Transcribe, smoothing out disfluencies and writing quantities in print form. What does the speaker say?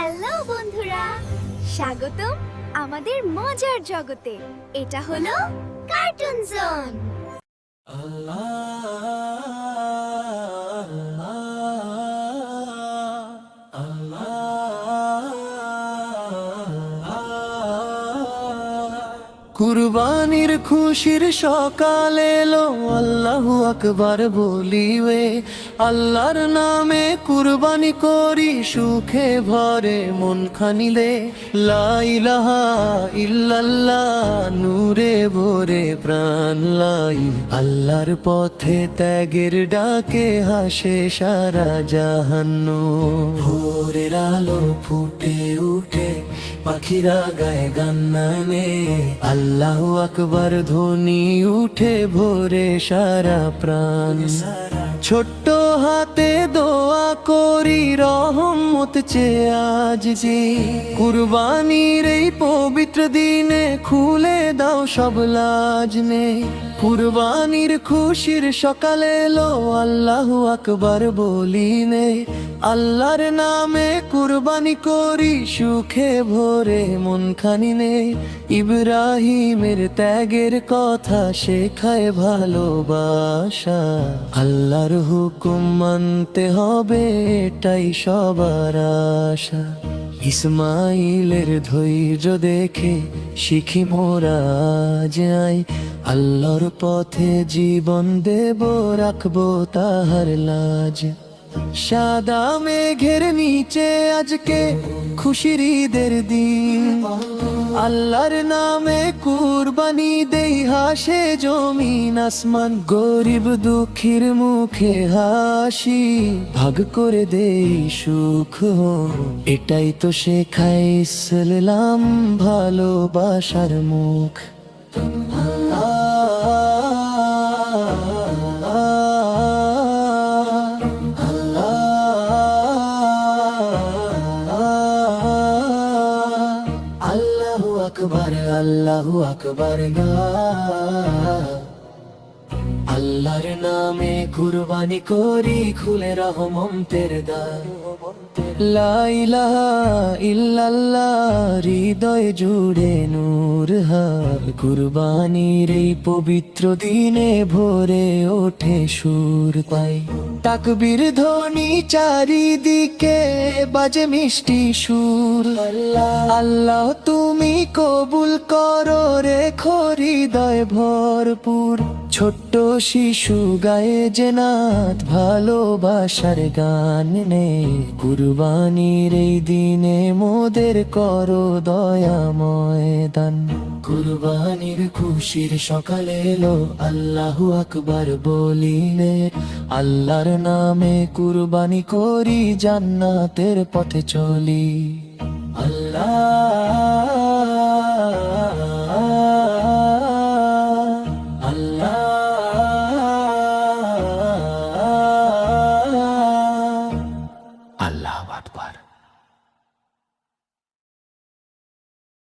Hello বন্ধুরা, স্বাগতম আমাদের মজার জগতে। এটা হলো কার্টুন জোন। কুরবানির খুশির সকাল এলো, আল্লাহু আকবার বলিবে। আল্লাহর নামে কুরবানি করি, সুখে ভরে মন খানিলে। লা ইলাহা ইল্লাল্লাহ, নূরে ভরে প্রাণ লাই। আল্লাহর পথে ত্যাগের ডাকে হাসে সারা জাহান্নু। ভোরের আলো ফুটে উঠে, পাখিরা গায়ে গান নামে। আল্লাহু আকবার ধ্বনি উঠে ভোরে সারা প্রাণ। ছোট্ট হাতে দোয়া করি, রহমত চেয়ে আজ যে। কুরবানির এই পবিত্র দিনে খুলে দাও সব লাজ নে। কুরবানির খুশির সকাল এলো, আল্লাহু আকবার বলিনে। আল্লাহর নামে কুরবানি করি, সুখে ভরে মন খানিনে। ইব্রাহিমের ত্যাগের কথা শেখায় ভালোবাসা। আল্লাহর হুকুম মানতে হবে, এটাই সবার আশা। ইসমাইলের ধৈর্য দেখে শিখি মোরা যাই। আল্লাহর পথে জীবন দেব, রাখবো তাহার লাজ। সাদা মেঘের নিচে আজকে খুশির ঈদের দিন। আল্লাহর নামে কুরবানি দেই, হাসে জমিন আসমান। গরিব দুঃখীর মুখে হাসি, ভাগ করে দেই সুখ। এটাই তো শেখায় ইসলাম, ভালোবাসার মুখ। আল্লাহু আকবার, আল্লাহু আকবার গা। আল্লাহর নামে কুরবানি করি, খুলে রহমতের দ্বার। লা ইলাহা ইল্লাল্লাহ, হৃদয় জুড়ে নূর হার। কুরবানির এই পবিত্র দিনে ভোরে ওঠে সুর পাই। তাকবীর ধ্বনি চারিদিকে বাজে মিষ্টি সুর। আল্লাহ তুমি কবুল করো, রেখো হৃদয় ভরপুর। ছোট্ট শিশু গায়ে যে নাত, ভালোবাসার গান নে। কুরবানির এই দিনে মোদের করো দয়াময় দান। কুরবানির খুশির সকাল এলো, আল্লাহু আকবার বলিলে। আল্লাহর নামে কুরবানি করি, জান্নাতের পথে চলি।